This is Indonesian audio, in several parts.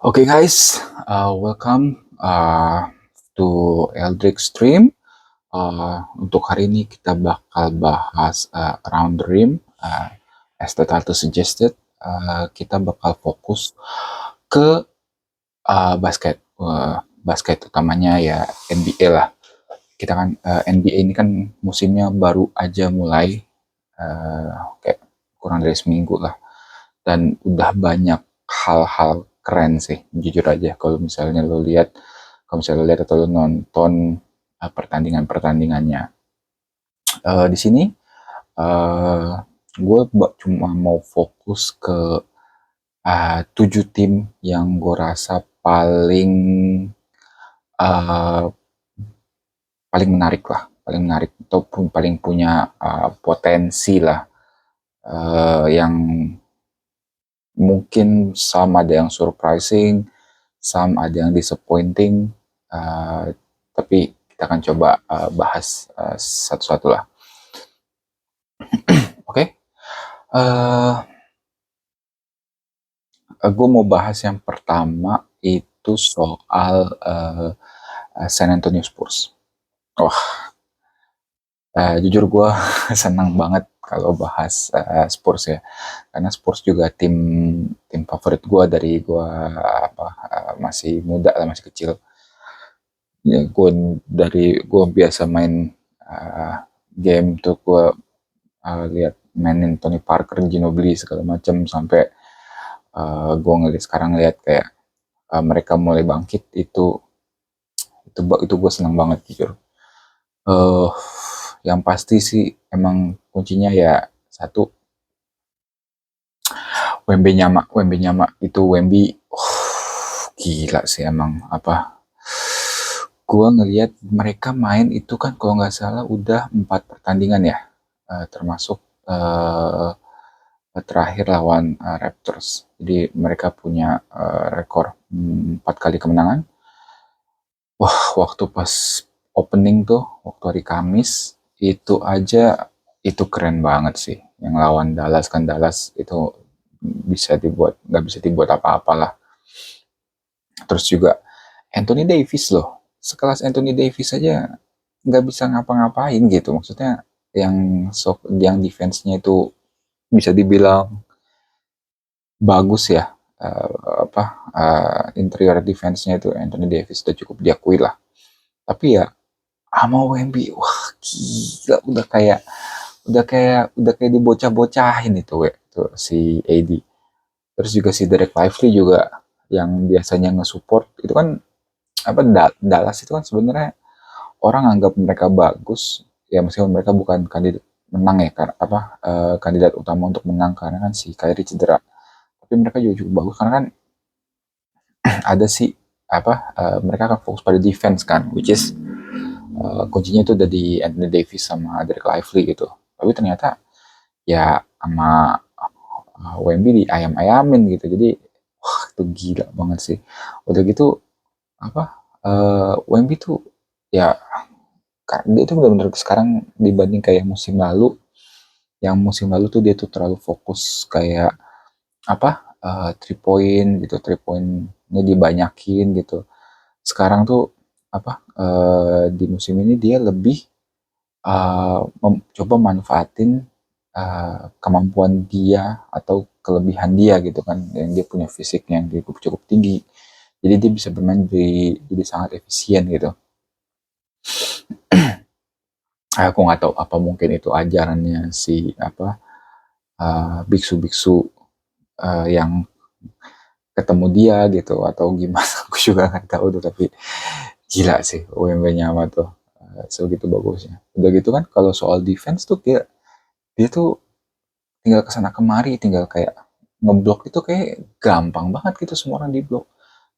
Okay guys, welcome to Eldrick Stream. Untuk hari ini kita bakal bahas Around the Rim. As the title suggested, kita bakal fokus ke basket utamanya ya NBA lah. Kita kan NBA ini kan musimnya baru aja mulai, kayak kurang dari seminggu lah, dan udah banyak hal-hal keren sih jujur aja kalau misalnya lo lihat, atau lo nonton pertandingannya. Di sini uh, gue cuma mau fokus ke 7 tim yang gue rasa uh, paling menarik lah, ataupun paling punya potensi lah, yang mungkin some ada yang surprising, some ada yang disappointing, uh, tapi kita akan coba bahas satu-satu lah. Oke, gue mau bahas yang pertama itu soal San Antonio Spurs. Jujur gue senang banget kalau bahas Spurs ya, karena Spurs juga tim favorit gue dari gue masih muda lah, masih kecil. Ya, gue biasa main game tuh, gue lihat mainin Tony Parker, Ginobili segala macam, sampai gue sekarang lihat kayak mereka mulai bangkit. Itu gue senang banget jujur. Yang pasti sih emang kuncinya ya satu, Wembe Nyama itu. Gila sih emang. Gua ngelihat mereka main itu kan kalau nggak salah udah 4 pertandingan ya, termasuk terakhir lawan Raptors. Jadi mereka punya rekor 4 kali kemenangan. Wah, waktu pas opening tuh, waktu hari Kamis, itu aja itu keren banget sih. Yang lawan Dallas kan, Dallas itu nggak bisa dibuat apa-apalah. Terus juga Anthony Davis loh, sekelas Anthony Davis aja nggak bisa ngapa-ngapain gitu. Maksudnya yang defense-nya itu bisa dibilang bagus ya. Interior defense-nya itu Anthony Davis udah cukup diakui lah. Tapi ya sama Wemby, wah gila, udah kayak dibocah-bocahin itu tuh si AD. Terus juga si Derek Lively juga yang biasanya nge-support itu kan, Dallas itu kan sebenarnya orang anggap mereka bagus ya, meskipun mereka bukan kandidat menang ya, kandidat utama untuk menang karena kan si Kyrie cedera. Tapi mereka juga cukup bagus karena kan ada si mereka akan fokus pada defense kan, which is kuncinya itu udah di Anthony Davis sama Derek Lively gitu. Tapi ternyata ya sama Wemby di ayam-ayamin gitu. Jadi wah, itu gila banget sih. Udah gitu Wemby tuh ya, dia tuh benar-benar sekarang dibanding kayak musim lalu. Yang musim lalu tuh dia tuh terlalu fokus kayak 3 point gitu, 3 pointnya dibanyakin gitu. Sekarang tuh di musim ini dia lebih coba manfaatin kemampuan dia atau kelebihan dia gitu kan, yang dia punya fisik yang cukup tinggi, jadi dia bisa bermain jadi sangat efisien gitu. Aku nggak tahu apa mungkin itu ajarannya si biksu-biksu yang ketemu dia gitu atau gimana. Aku juga nggak tahu tuh, tapi gila sih UMB-nya sama tuh, segitu bagusnya. Udah gitu kan kalau soal defense tuh dia tuh tinggal kesana kemari, tinggal kayak ngeblok itu kayak gampang banget gitu, semua orang diblok.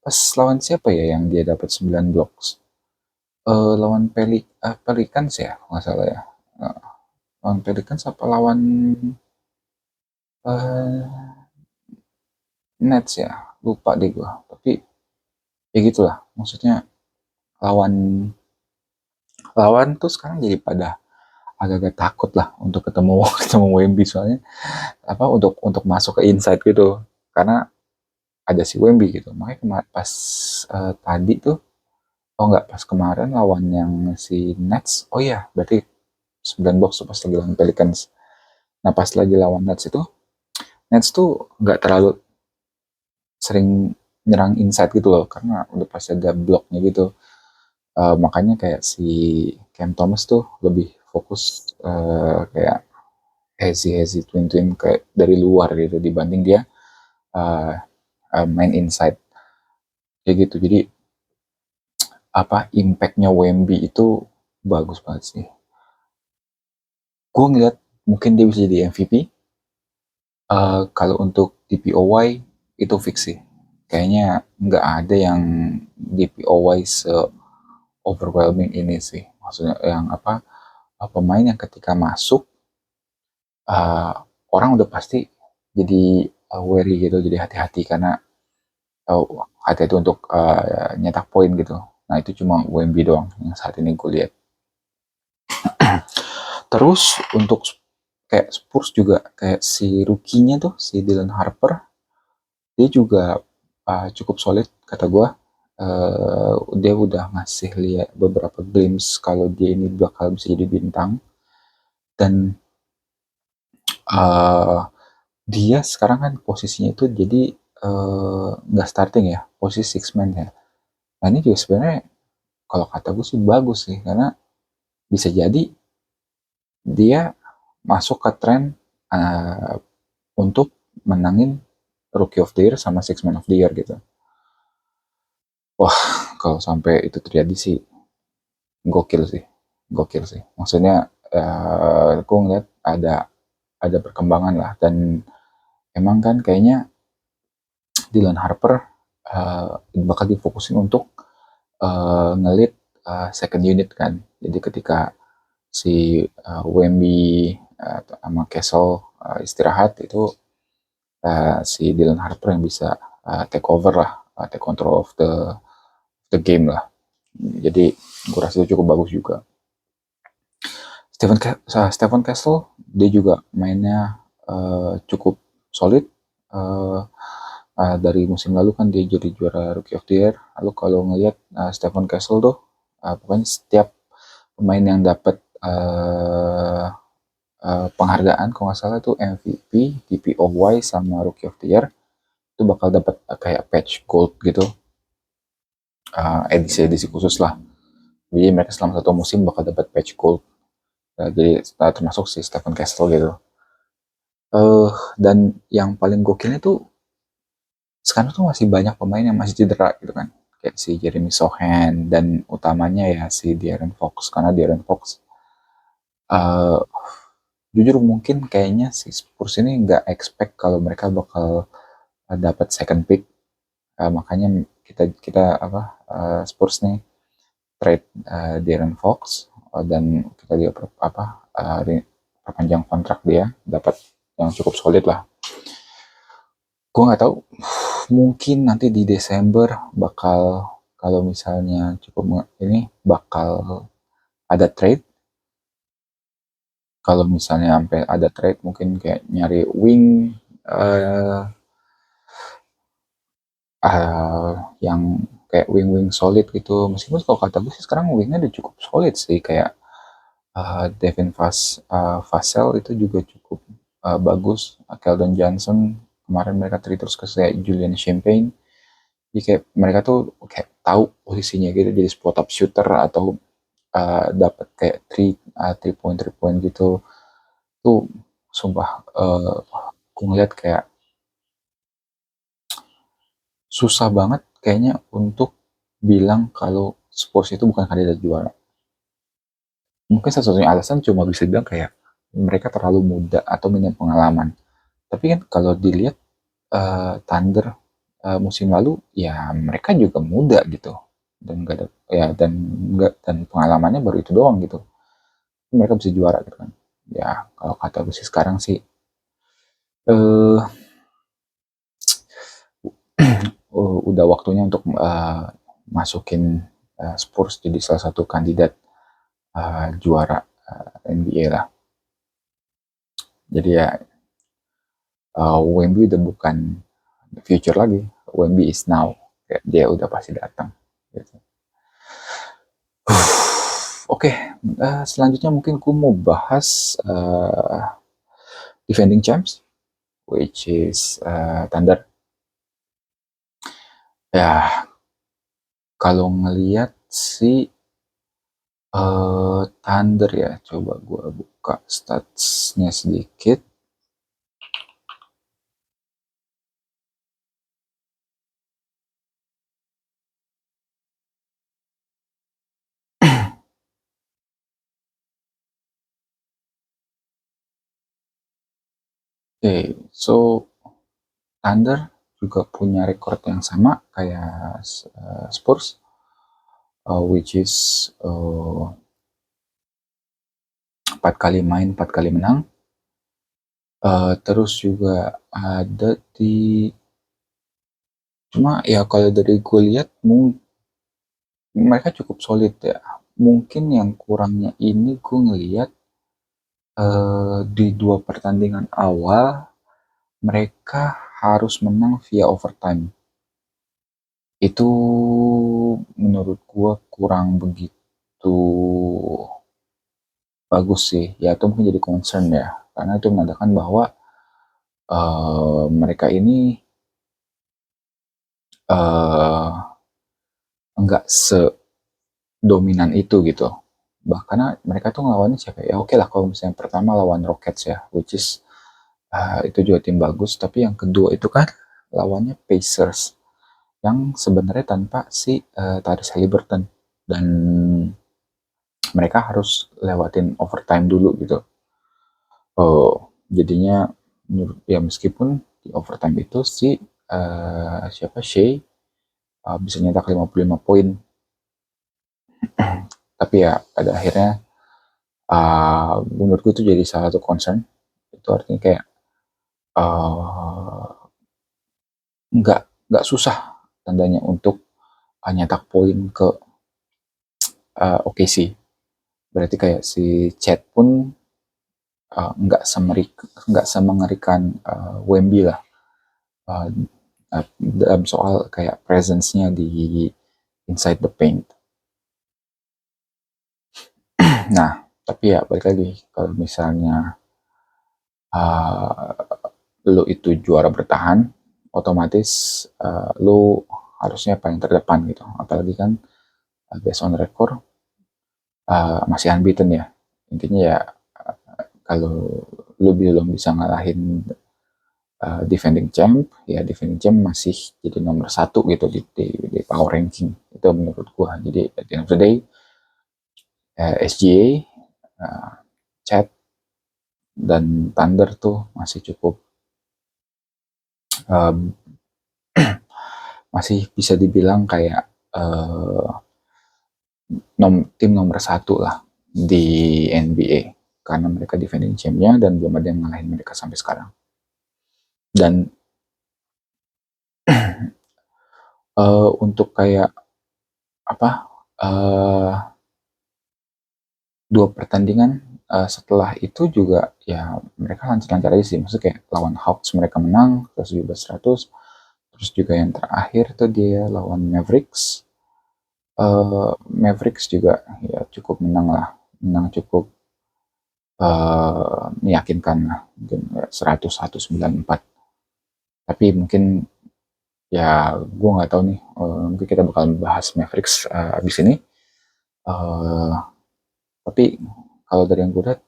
Pas lawan siapa ya yang dia dapat 9 blocks? Lawan Pelicans ya, nggak salah ya. Eh, Lawan Pelicans apa lawan uh, Nets ya? Lupa deh gua. Tapi ya gitulah. Maksudnya lawan lawan tuh sekarang jadi pada agak-agak takut lah untuk ketemu ketemu Wemby, soalnya untuk masuk ke inside gitu. Karena ada si Wemby gitu. Makanya pas tadi tuh, oh nggak, pas kemarin lawan yang si Nets, oh iya berarti 9 box tuh pas lagi lawan Pelicans. Nah pas lagi lawan Nets tuh nggak terlalu sering nyerang inside gitu loh, karena udah pasti ada bloknya gitu. Makanya kayak si Cam Thomas tuh lebih fokus kayak hazy twin twin kayak dari luar gitu, dibanding dia uh, main inside kayak gitu. Jadi apa, impactnya Wemby itu bagus banget sih. Gue ngeliat mungkin dia bisa jadi MVP. Kalau untuk DPOY itu fix sih. Kayaknya nggak ada yang DPOY se overwhelming ini sih. Maksudnya yang apa, pemain yang ketika masuk uh, orang udah pasti jadi wary gitu, jadi hati-hati karena hati-hati untuk nyetak poin gitu. Nah itu cuma WMB doang yang saat ini gue lihat. Terus untuk kayak Spurs juga, kayak si rookie-nya tuh si Dylan Harper, dia juga cukup solid kata gue. Dia udah ngasih lihat beberapa glimpse kalau dia ini bakal bisa jadi bintang. Dan uh, dia sekarang kan posisinya itu jadi nggak starting ya, posisi six man ya. Nah ini juga sebenarnya kalau kata gue sih bagus sih, karena bisa jadi dia masuk ke tren uh, untuk menangin Rookie of the Year sama Six Man of the Year gitu. Wah, kalau sampai itu terjadi sih gokil sih, gokil sih. Maksudnya aku ngeliat ada perkembangan lah, dan emang kan kayaknya Dylan Harper bakal difokusin untuk ngelit second unit kan. Jadi ketika si Wemby sama Castle istirahat itu, si Dylan Harper yang bisa take over lah, take control of the game lah. Jadi gue rasa itu cukup bagus juga. Stephen Castle dia juga mainnya cukup solid. Dari musim lalu kan dia jadi juara Rookie of the Year. Lalu kalau ngelihat Stephen Castle tuh, pokoknya setiap pemain yang dapat penghargaan kalau nggak salah itu MVP, DPOY sama Rookie of the Year, itu bakal dapat kayak patch gold gitu, edisi-edisi khusus lah. Jadi mereka selama satu musim bakal dapat patch gold. Jadi termasuk si Stephen Castle gitu. Dan yang paling gokilnya tuh sekarang tuh masih banyak pemain yang masih cedera gitu kan. Kayak si Jeremy Sohan, dan utamanya ya si De'Aaron Fox, karena De'Aaron Fox uh, jujur mungkin kayaknya si Spurs ini nggak expect kalau mereka bakal dapat second pick. Makanya kita kita apa, Spurs nih trade De'Aaron Fox, dan kita lihat perpanjang kontrak dia, dapat yang cukup solid lah. Gue nggak tahu, mungkin nanti di Desember bakal, kalau misalnya cukup ini bakal ada trade. Kalau misalnya sampai ada trade, mungkin kayak nyari wing uh, yang kayak wing solid gitu. Meskipun kalau kata gue sih sekarang wingnya udah cukup solid sih, kayak Devin Vassell itu juga cukup bagus. Keldon Johnson kemarin mereka trade terus ke kayak Julian Champagne. Jadi kayak mereka tuh kayak tahu posisinya gitu, jadi spot up shooter atau dapat kayak three point gitu. Tuh sumpah, aku ngeliat kayak susah banget kayaknya untuk bilang kalau Spurs itu bukan kandidat juara. Mungkin satu-satunya alasan cuma bisa bilang kayak mereka terlalu muda atau minim pengalaman. Tapi kan kalau dilihat Thunder musim lalu ya mereka juga muda gitu, dan enggak ada ya, dan enggak, dan pengalamannya baru itu doang gitu. Mereka bisa juara gitu kan. Ya kalau kata gue sih sekarang sih eh udah waktunya untuk masukin Spurs jadi salah satu kandidat juara NBA lah. Jadi ya Wemby udah bukan future lagi, Wemby is now, kayak dia udah pasti datang gitu. Oke, selanjutnya mungkin aku mau bahas defending champs, which is Thunder. Ya, kalau ngelihat si Thunder ya, coba gue buka statsnya sedikit. Oke, so Thunder juga punya record yang sama kayak Spurs, which is 4 kali main 4 kali menang. Terus juga ada di, cuma ya kalau dari gue lihat mereka cukup solid ya. Mungkin yang kurangnya ini gue ngelihat di 2 pertandingan awal mereka harus menang via overtime. Itu menurut gue kurang begitu bagus sih. Ya itu mungkin jadi concern ya, karena itu menandakan bahwa mereka ini enggak sedominan itu gitu. Bahkan mereka tuh ngelawannya siapa ya? Oke lah kalau misalnya pertama lawan Rockets ya, which is itu juga tim bagus. Tapi yang kedua itu kan lawannya Pacers yang sebenarnya tanpa si Tyrese Haliburton, dan mereka harus lewatin overtime dulu gitu. Jadinya ya meskipun di overtime itu si siapa Shea bisa nyetak 55 poin, tapi ya pada akhirnya menurutku itu jadi salah satu concern. Itu artinya kayak uh, nggak susah tandanya untuk nyetak poin ke OKC. Berarti kayak si Chet pun nggak semengerikan Wemby lah uh, dalam soal kayak presence-nya di inside the paint. Nah, tapi ya balik lagi, kalau misalnya lu itu juara bertahan, otomatis lu harusnya paling terdepan gitu. Apalagi kan based on record masih unbeaten ya. Intinya ya kalau lu belum bisa ngalahin defending champ, ya defending champ masih jadi nomor 1 gitu di power ranking. Itu menurut gua. Jadi at the end of the day, SGA, Chat, dan Thunder tuh masih cukup masih bisa dibilang kayak tim nomor 1 lah di NBA, karena mereka defending champnya dan belum ada yang ngalahin mereka sampai sekarang. Dan untuk kayak apa, 2 pertandingan setelah itu juga ya mereka lancar-lancar aja sih. Maksudnya kayak lawan Hawks mereka menang 117-100, terus juga yang terakhir tuh dia lawan Mavericks. Mavericks juga ya cukup menang cukup meyakinkan lah, mungkin 100-194. Tapi mungkin ya gue nggak tahu nih, mungkin kita bakal bahas Mavericks abis ini. Tapi kalau dari yang gue lihat,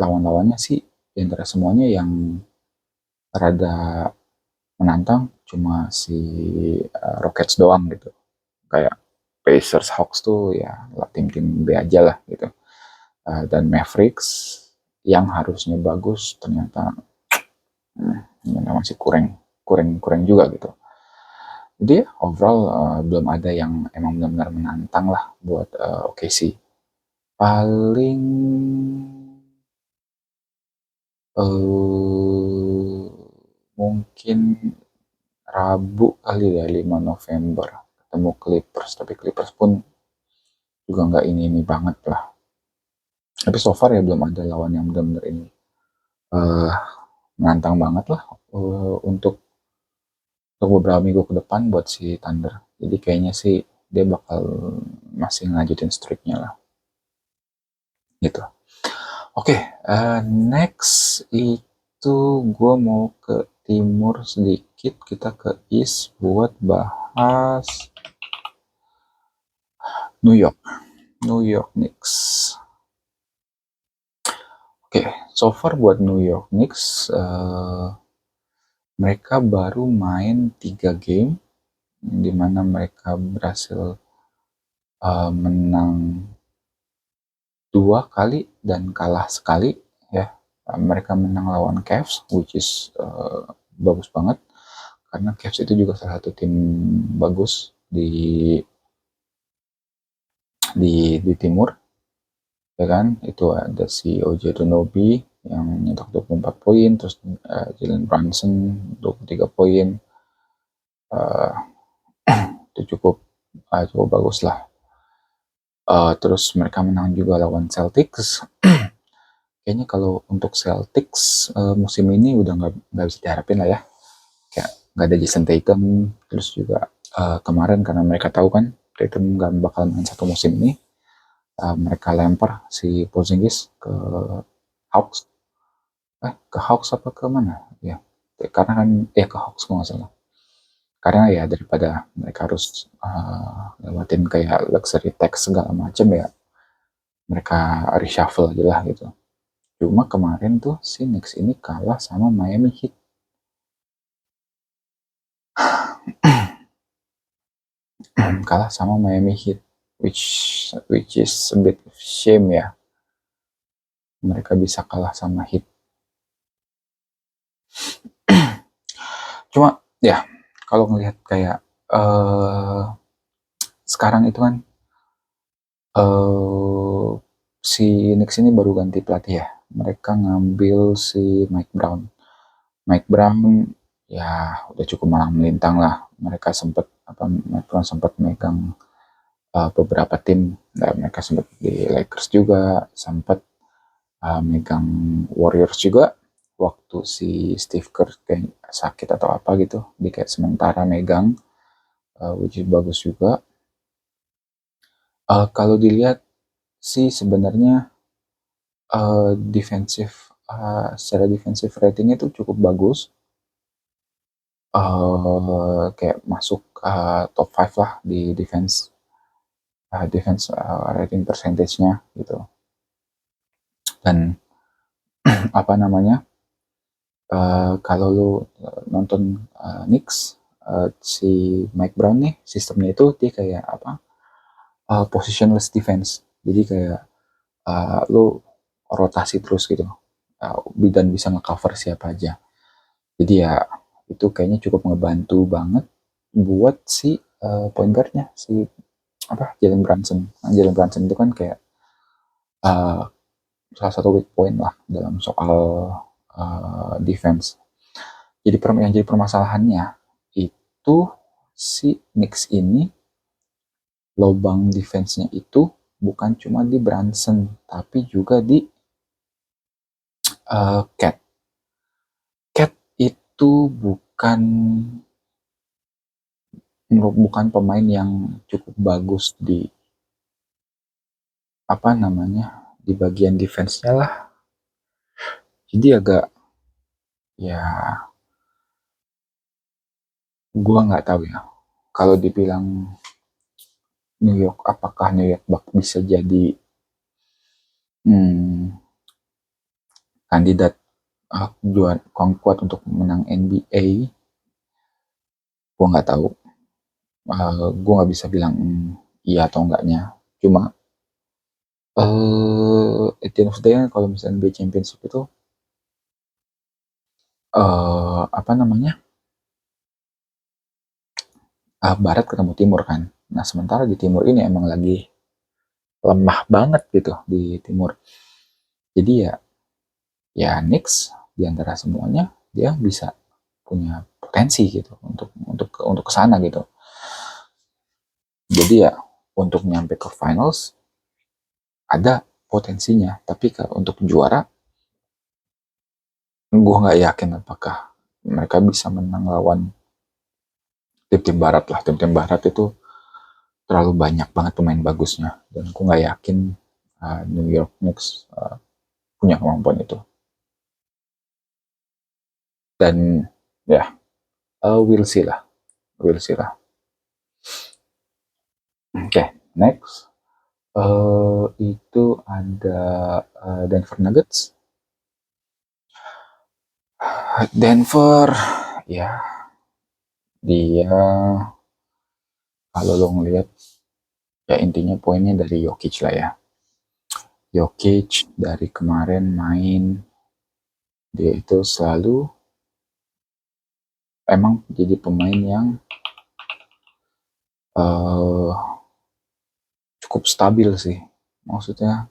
lawan-lawannya sih di antara semuanya yang rada menantang cuma si Rockets doang gitu. Kayak Pacers, Hawks tuh ya tim-tim B aja lah gitu. Dan Mavericks yang harusnya bagus ternyata masih kurang juga gitu. Jadi overall belum ada yang emang benar-benar menantang lah buat OKC. Paling mungkin Rabu kali ya, 5 November ketemu Clippers, tapi Clippers pun juga nggak ini banget lah. Tapi so far ya belum ada lawan yang benar-benar ini menantang banget lah untuk untuk beberapa minggu ke depan buat si Thunder. Jadi kayaknya sih dia bakal masih ngelanjutin streaknya lah gitu. Oke, next itu gue mau ke timur sedikit, kita ke east buat bahas New York, New York Knicks. Oke, so far buat New York Knicks, mereka baru main 3 game, di mana mereka berhasil menang 2 kali dan kalah sekali ya. Mereka menang lawan Cavs, which is bagus banget karena Cavs itu juga salah satu tim bagus di timur, ya kan. Itu ada si OJ Anunoby yang nyetak 24 poin, terus Jalen Brunson 23 poin. uh, itu cukup bagus lah. Terus mereka menang juga lawan Celtics. Kayaknya kalau untuk Celtics musim ini udah nggak bisa diharapin lah ya. Kayak nggak ada Jason Tatum, terus juga kemarin karena mereka tahu kan Tatum nggak bakal main satu musim ini, mereka lempar si Porzingis ke Hawks, ke Hawks apa ke mana ya, karena kan ke Hawks kalau nggak salah, karena ya daripada mereka harus lewatin kayak luxury tax segala macam ya, mereka reshuffle aja lah gitu. Cuma kemarin tuh si Knicks ini kalah sama Miami Heat. Kalah sama Miami Heat, which is a bit of shame ya, mereka bisa kalah sama Heat. Cuma ya kalau ngelihat kayak sekarang itu kan si Knicks ini baru ganti pelatih ya, mereka ngambil si Mike Brown. Mike Brown ya udah cukup malang melintang lah, mereka sempat Mike Brown sempat megang beberapa tim, dan mereka sempat di Lakers juga, sempat megang Warriors juga waktu si Steve Kerr kayak sakit atau apa gitu, di kayak sementara megang, which is bagus juga. Kalau dilihat sih sebenarnya secara defensive ratingnya itu cukup bagus, kayak masuk top 5 lah di defense rating percentage-nya gitu. Dan apa namanya, kalau lu nonton Knicks, si Mike Brown nih sistemnya itu dia kayak apa, positionless defense, jadi kayak lu rotasi terus gitu, dan bisa ngecover siapa aja. Jadi ya itu kayaknya cukup ngebantu banget buat si point guardnya si Jalen Brunson. Nah, Jalen Brunson itu kan kayak uh, salah satu weak point lah dalam soal defense. Yang jadi permasalahannya itu si Knicks ini, lubang defense-nya itu bukan cuma di Brunson tapi juga di Cat. Cat itu bukan pemain yang cukup bagus di di bagian defense-nya lah. Jadi agak ya, gua nggak tahu ya. Kalau dibilang New York, apakah New York bisa jadi hmm, kandidat juara kuat untuk menang NBA? Gua nggak tahu. Gua nggak bisa bilang iya atau enggaknya. Cuma at the end of the day, kalau misalnya NBA Championship itu apa namanya, Barat ketemu Timur kan. Nah sementara di Timur ini emang lagi lemah banget gitu di Timur. Jadi ya Knicks di antara semuanya dia bisa punya potensi gitu untuk kesana gitu. Jadi ya untuk nyampe ke finals ada potensinya, tapi untuk juara gue nggak yakin apakah mereka bisa menang lawan tim-tim barat lah, tim-tim barat itu terlalu banyak banget pemain bagusnya, dan aku nggak yakin New York Knicks punya kemampuan itu. Dan ya, we'll see lah, we'll see lah. Oke, next itu ada Denver Nuggets. Denver, ya dia kalau lo ngelihat, ya intinya poinnya dari Jokic lah ya. Jokic dari kemarin main, dia itu selalu emang jadi pemain yang cukup stabil sih. Maksudnya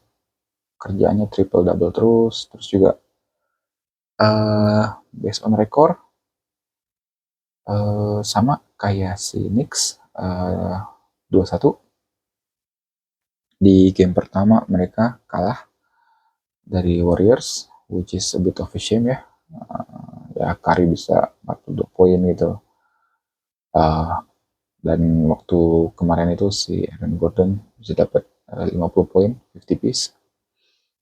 kerjaannya triple double terus juga based on record sama kayak si Knicks 2-1 di game pertama mereka kalah dari Warriors, which is a bit of a shame ya. Ya Curry bisa 42 poin gitu. Dan waktu kemarin itu si Aaron Gordon bisa dapat 50 poin, 50 piece.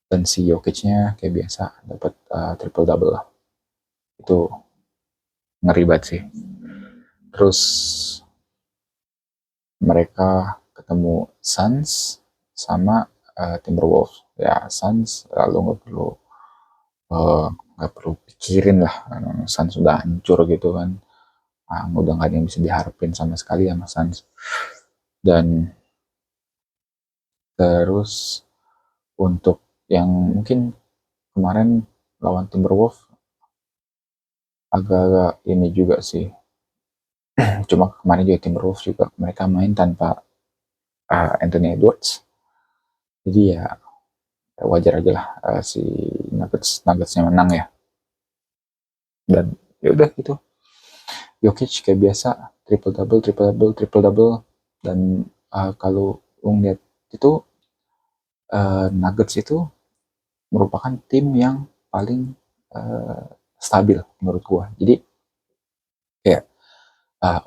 Dan si Jokic-nya kayak biasa dapat triple double lah. Itu ngeri banget sih. Terus mereka ketemu Suns sama Timberwolves. Ya Suns lalu nggak perlu pikirin lah, Suns sudah hancur gitu kan. Udah nggak ada yang bisa diharapin sama sekali sama Suns. Dan terus untuk yang mungkin kemarin lawan Timberwolves agak-agak ini juga sih. Cuma kemarin juga Timberwolves juga mereka main tanpa Anthony Edwards. Jadi ya wajar aja lah si Nuggetsnya menang ya. Dan ya udah gitu. Jokic kayak biasa triple double, triple double, triple double. Dan kalau lihat itu Nuggets itu merupakan tim yang paling stabil menurut gua. Jadi kayak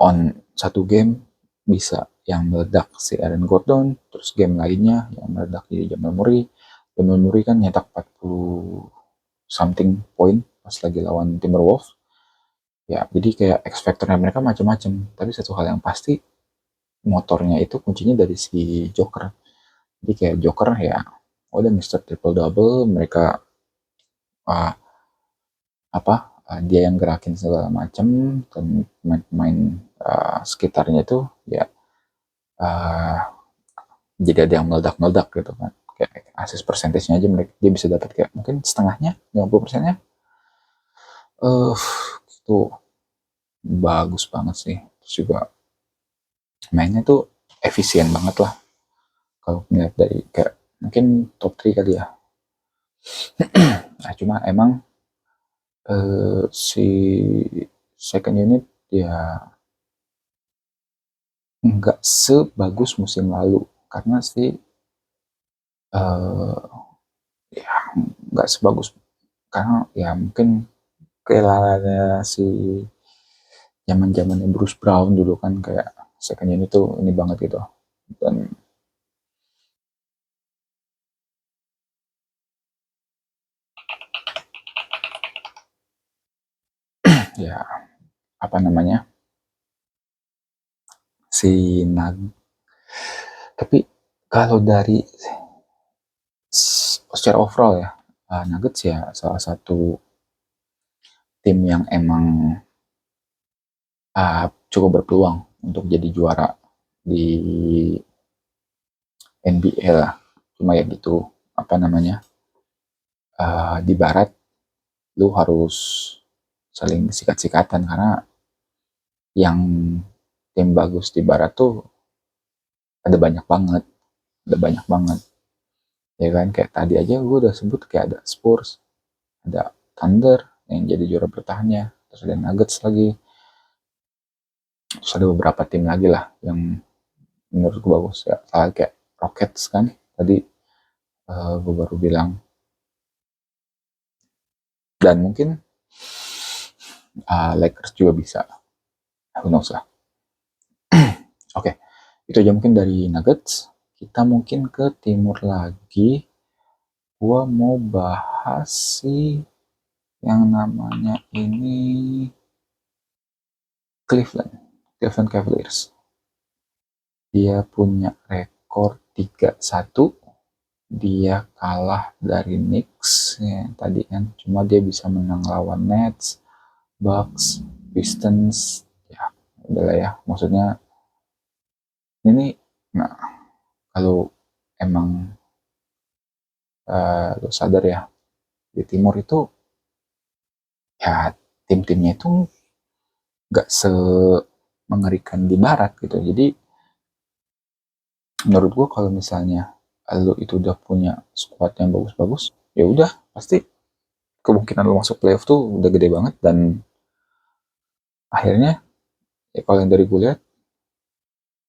on satu game bisa yang meledak si Aaron Gordon, terus game lainnya yang meledak jadi Jamal Murray. Jamal Murray kan nyetak 40 something point pas lagi lawan Timberwolves. Ya, jadi kayak X factor-nya mereka macam-macam. Tapi satu hal yang pasti, motornya itu kuncinya dari si Joker. Jadi kayak Joker ya, udah Mr. Triple Double, mereka uh, dia yang gerakin segala macam, dan pemain-pemain sekitarnya itu ya uh, jadi ada yang meledak-meledak gitu kan. Kayak assist percentage-nya aja mereka dia bisa dapat kayak mungkin setengahnya, 50%-nya. Itu bagus banget sih. Terus juga mainnya tuh efisien banget lah. Kalau melihat dari kayak mungkin top 3 kali ya. Nah, cuma emang si second unit ya nggak sebagus musim lalu, karena sih ya nggak sebagus, karena ya mungkin kehilangannya si zaman zamannya Bruce Brown dulu kan, kayak second unit tuh ini banget gitu. Dan ya apa namanya si Nag, tapi kalau dari secara overall ya, Nuggets ya salah satu tim yang emang cukup berpeluang untuk jadi juara di NBA lah. Cuma ya gitu, apa namanya, di Barat lu harus saling sikat-sikatan, karena yang tim bagus di Barat tuh ada banyak banget, ada banyak banget. Ya kan, kayak tadi aja gue udah sebut kayak ada Spurs, ada Thunder yang jadi juara bertahannya, terus ada Nuggets lagi, terus ada beberapa tim lagi lah yang menurut gue bagus ya, kayak Rockets kan tadi gue baru bilang. Dan mungkin Lakers juga bisa, who knows lah. Oke, itu aja mungkin dari Nuggets. Kita mungkin ke timur lagi. Gua mau bahas sih yang namanya ini Cleveland, Cleveland Cavaliers. Dia punya rekor 3-1. Dia kalah dari Knicks ya, tadi kan, cuma dia bisa menang lawan Nets, Bucks, Pistons. Ya udah lah ya, maksudnya ini, nah kalau emang lo sadar ya, di timur itu ya tim-timnya itu nggak se mengerikan di barat gitu. Jadi menurut gua kalau misalnya lo itu udah punya squad yang bagus-bagus, ya udah pasti kemungkinan lo masuk playoff tuh udah gede banget. Dan akhirnya ya kalau yang dari gue lihat,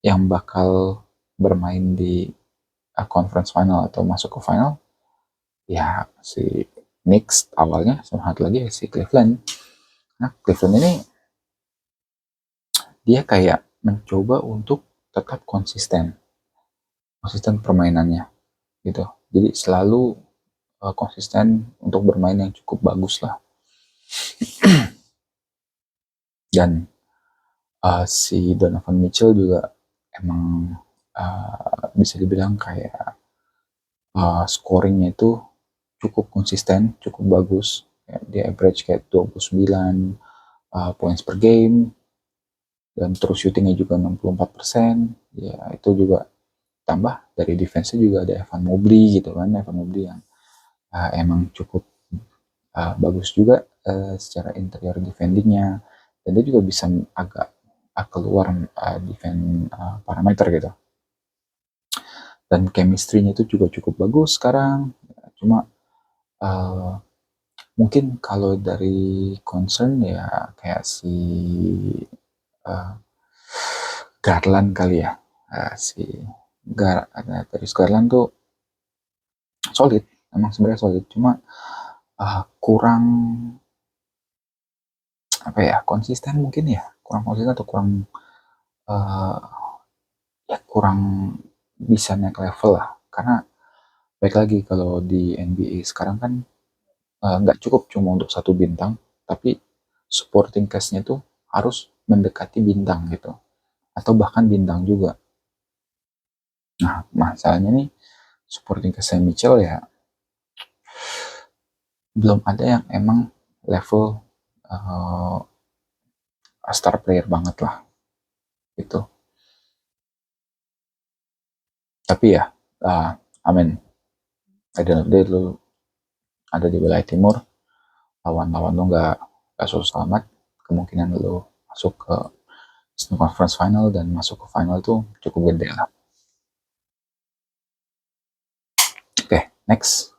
yang bakal bermain di conference final atau masuk ke final ya si Knicks awalnya, sama satu lagi si Cleveland. Nah Cleveland ini dia kayak mencoba untuk tetap konsisten konsisten permainannya gitu. Jadi selalu konsisten untuk bermain yang cukup bagus lah. Dan si Donovan Mitchell juga emang bisa dibilang kayak scoringnya itu cukup konsisten, cukup bagus. Ya, dia average kayak 29 points per game, dan terus shootingnya juga 64%. Ya itu juga tambah dari defense-nya juga ada Evan Mobley gitu kan. Evan Mobley yang emang cukup bagus juga secara interior defendingnya, dan dia juga bisa agak keluar defense parameter gitu. Dan chemistry-nya itu juga cukup bagus sekarang. Cuma mungkin kalau dari concern ya kayak si uh, Garland kali ya. Si Darius Garland tuh solid, emang sebenarnya solid, cuma kurang apa ya, konsisten mungkin ya, kurang konsisten atau kurang uh, ya kurang bisa naik level lah. Karena baik lagi kalau di NBA sekarang kan nggak cukup cuma untuk satu bintang, tapi supporting cast-nya tuh harus mendekati bintang gitu, atau bahkan bintang juga. Nah masalahnya nih, supporting cast Mitchell ya belum ada yang emang level uh, star player banget lah gitu. Tapi ya amin, ada lu ada di wilayah timur, lawan-lawan lu nggak selalu selamat, kemungkinan lu masuk ke conference final dan masuk ke final tuh cukup gede lah. Oke, next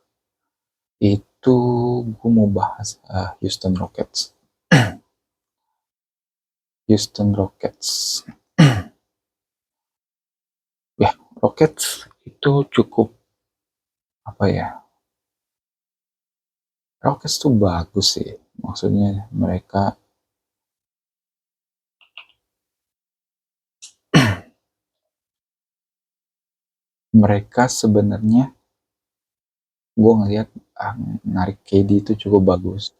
itu gue mau bahas Houston Rockets. Houston Rockets. Ya, Rockets itu cukup apa ya? Rockets tuh bagus sih. Maksudnya mereka sebenarnya, gue ngelihat narik KD itu cukup bagus.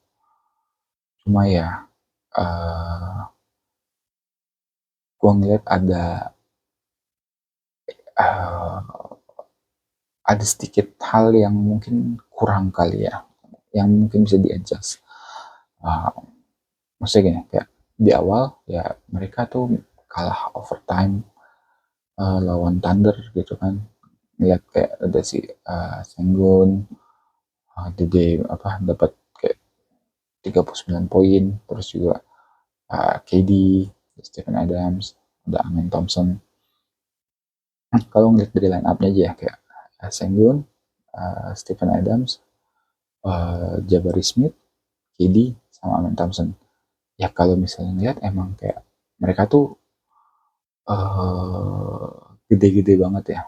Cuma ya gue ngelihat uh, ada sedikit hal yang mungkin kurang kali ya, yang mungkin bisa di-adjust. Uh, Maksudnya gini, kayak di awal ya mereka tuh kalah overtime lawan Thunder gitu kan. Lihat kayak ada si Sengun, Dede apa dapat kayak 39 poin, terus juga KD, Stephen Adams, ada Amin Thompson. Kalau ngeliat dari line up-nya aja ya, kayak Sengun, Stephen Adams, Jabari Smith, KD, sama Amin Thompson. Ya kalau misalnya lihat emang kayak mereka tuh gede-gede banget ya.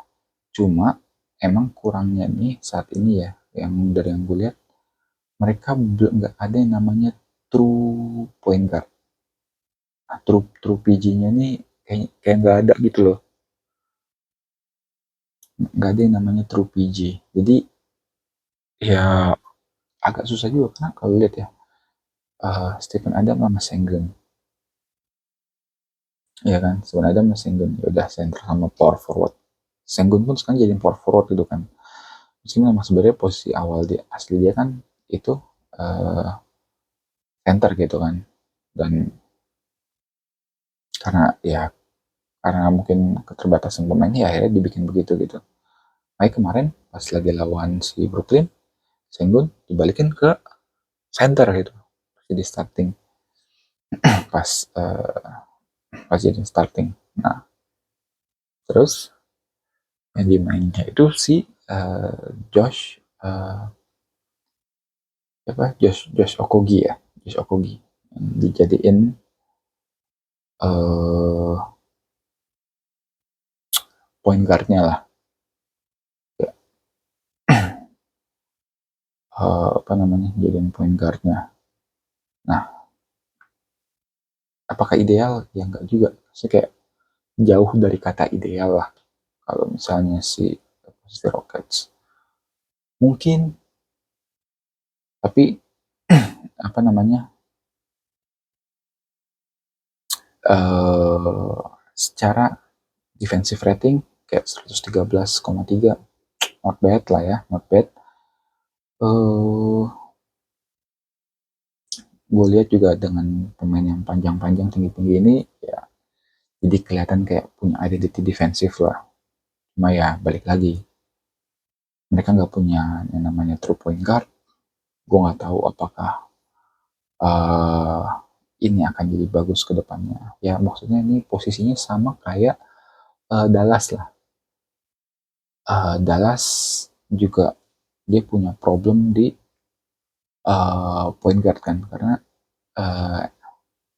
Cuma emang kurangnya nih saat ini ya, yang dari yang gue lihat, mereka belum nggak ada yang namanya true point guard. Nah, true PG-nya nih kayak nggak ada gitu loh, nggak ada yang namanya true PG. Jadi ya agak susah juga karena kalau lihat ya, Stephen Adams sama Sengun, ya kan, Stephen Adams sama Sengun ya udah center sama power forward. Sengun pun sekarang jadi power forward gitu kan, meskipun memang sebenarnya posisi awal dia asli dia kan itu uh, center gitu kan, dan karena ya karena mungkin keterbatasan pemainnya ya akhirnya dibikin begitu gitu. Makanya kemarin pas lagi lawan si Brooklyn, Sengun dibalikin ke center gitu jadi starting, pas pas jadi starting. Nah terus yang dimainnya itu si Josh apa Josh Okogie ya, Josh Okogie yang dijadiin point guardnya lah ya, apa namanya jadiin point guardnya. Nah apakah ideal ya enggak juga sih, kayak jauh dari kata ideal lah kalau misalnya si Rockets mungkin, tapi apa namanya secara defensive rating kayak 113,3, not bad lah ya, not bad. Gue lihat juga dengan pemain yang panjang-panjang tinggi-tinggi ini ya jadi kelihatan kayak punya identity defensif lah. Cuma ya balik lagi mereka nggak punya yang namanya true point guard. Gue nggak tahu apakah uh, ini akan jadi bagus ke depannya. Ya maksudnya ini posisinya sama kayak Dallas lah. Dallas juga dia punya problem di point guard kan, karena uh,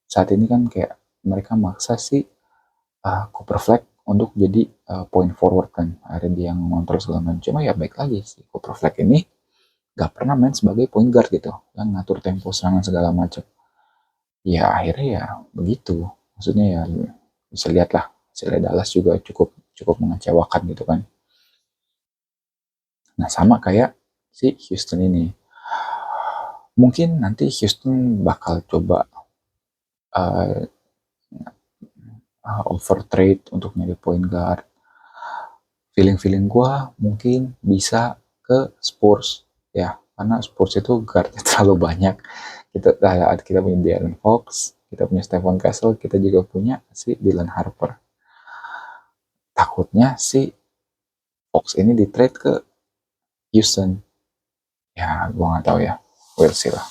saat ini kan kayak mereka maksa si Cooper Flag untuk jadi point forward kan, akhirnya dia yang ngontrol segala macam. Cuma ya baik lagi si Cooper Flag ini gak pernah main sebagai point guard gitu yang ngatur tempo serangan segala macam. Ya akhirnya ya begitu, maksudnya ya bisa lihat lah hasilnya Dallas juga cukup cukup mengecewakan gitu kan. Nah sama kayak si Houston ini, mungkin nanti Houston bakal coba uh, over trade untuk nyari point guard. Feeling gue mungkin bisa ke Spurs ya, karena Spurs itu guardnya terlalu banyak. Kita punya De'Aaron Fox, kita punya Stephon Castle, kita juga punya si Dylan Harper. Takutnya si Fox ini di trade ke Houston, ya gue nggak tahu ya, we'll see lah.